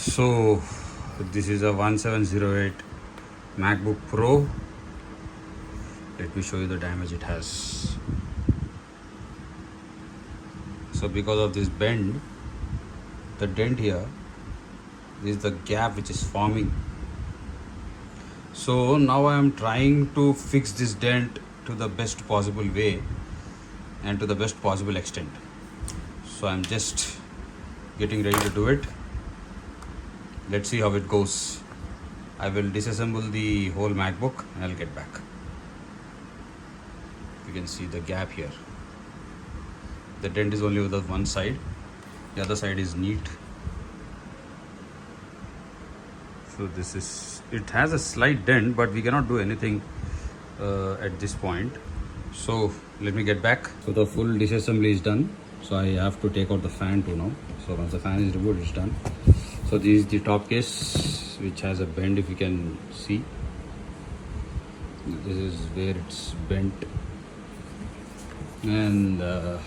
So this is a 1708 MacBook Pro. Let me show you the damage it has. So because of this bend, the dent here, this is the gap which is forming. So now I am trying to fix this dent to the best possible way and to the best possible extent. So I'm just getting ready to do it. Let's see how it goes. I will disassemble the whole MacBook and I'll get back. You can see the gap here. The dent is only with the one side, the other side is neat. So this is, it has a slight dent, but we cannot do anything at this point. So let me get back. So the full disassembly is done. So I have to take out the fan too now. So once the fan is removed, it's done. So this is the top case, which has a bend, if you can see. This is where it's bent. And this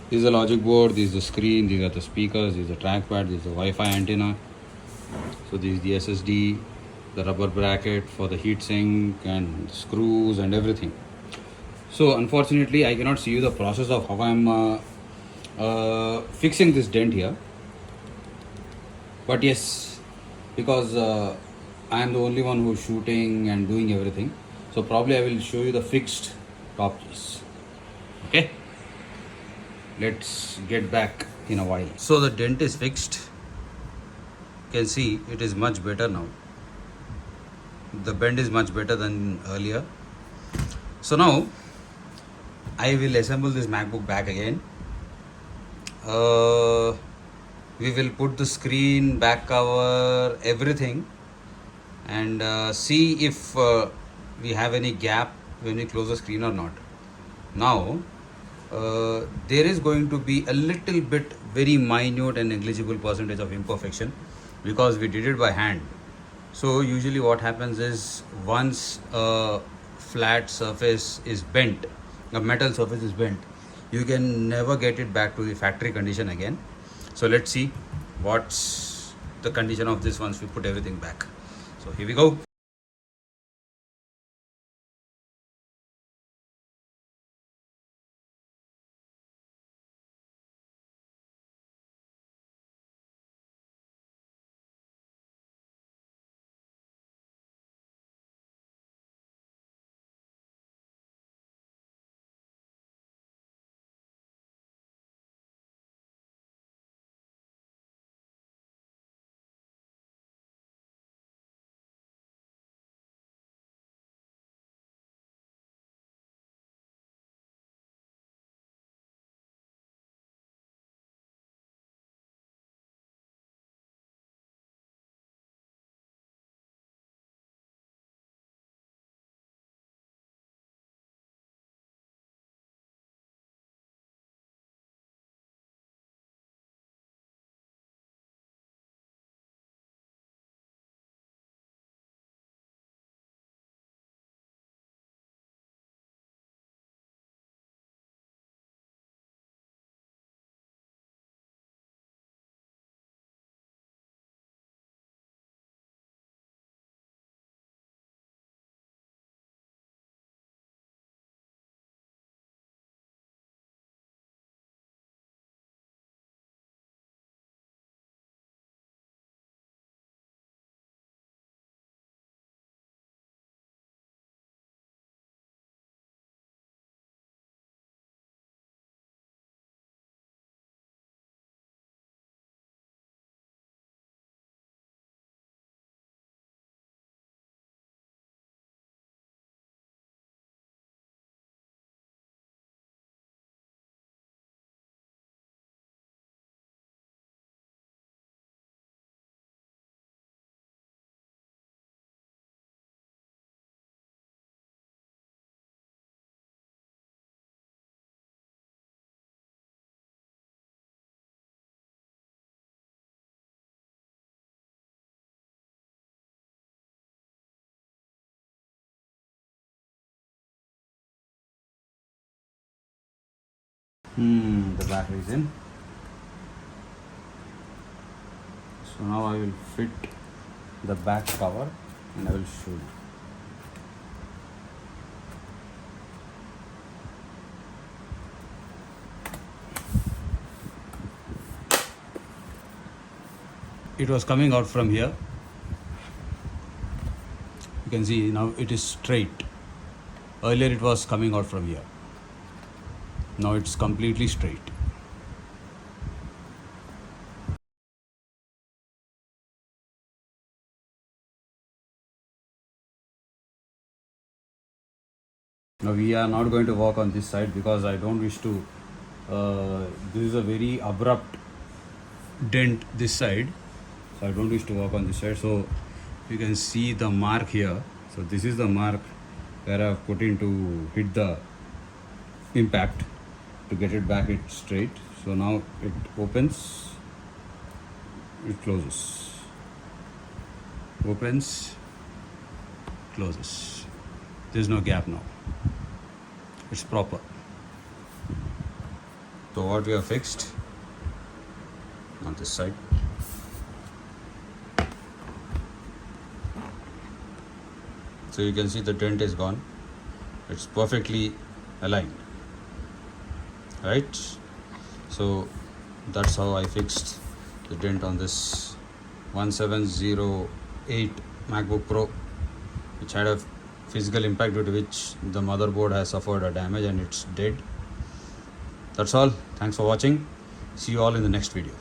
is the logic board, this is the screen, these are the speakers, this is the trackpad, this is the Wi-Fi antenna. So this is the SSD, the rubber bracket for the heatsink and screws and everything. So unfortunately I cannot see you the process of how I'm fixing this dent here. But yes, because I am the only one who's shooting and doing everything. So probably I will show you the fixed top piece. Okay, let's get back in a while. So the dent is fixed. You can see it is much better now. The bend is much better than earlier. So now I will assemble this MacBook back again. We will put the screen, back cover, everything, and see if we have any gap when we close the screen or not. Now there is going to be a little bit very minute and negligible percentage of imperfection because we did it by hand. So usually what happens is, once a flat surface is bent, a metal surface is bent, you can never get it back to the factory condition again. So let's see what's the condition of this once we put everything back. So here we go. The battery is in. So now I will fit the back cover and I will show you. It was coming out from here. You can see now it is straight. Earlier it was coming out from here. Now it's completely straight. Now we are not going to walk on this side because I don't wish to. This is a very abrupt dent this side, so I don't wish to walk on this side. So you can see the mark here. So this is the mark where I have put in to hit the impact to get it back it straight. So now it opens, it closes, opens, closes. There is no gap now. It's proper. So what we have fixed on this side. So you can see the dent is gone. It's perfectly aligned. Right? So that's how I fixed the dent on this 1708 MacBook Pro, which had a physical impact due to which the motherboard has suffered a damage and it's dead. That's all. Thanks for watching. See you all in the next video.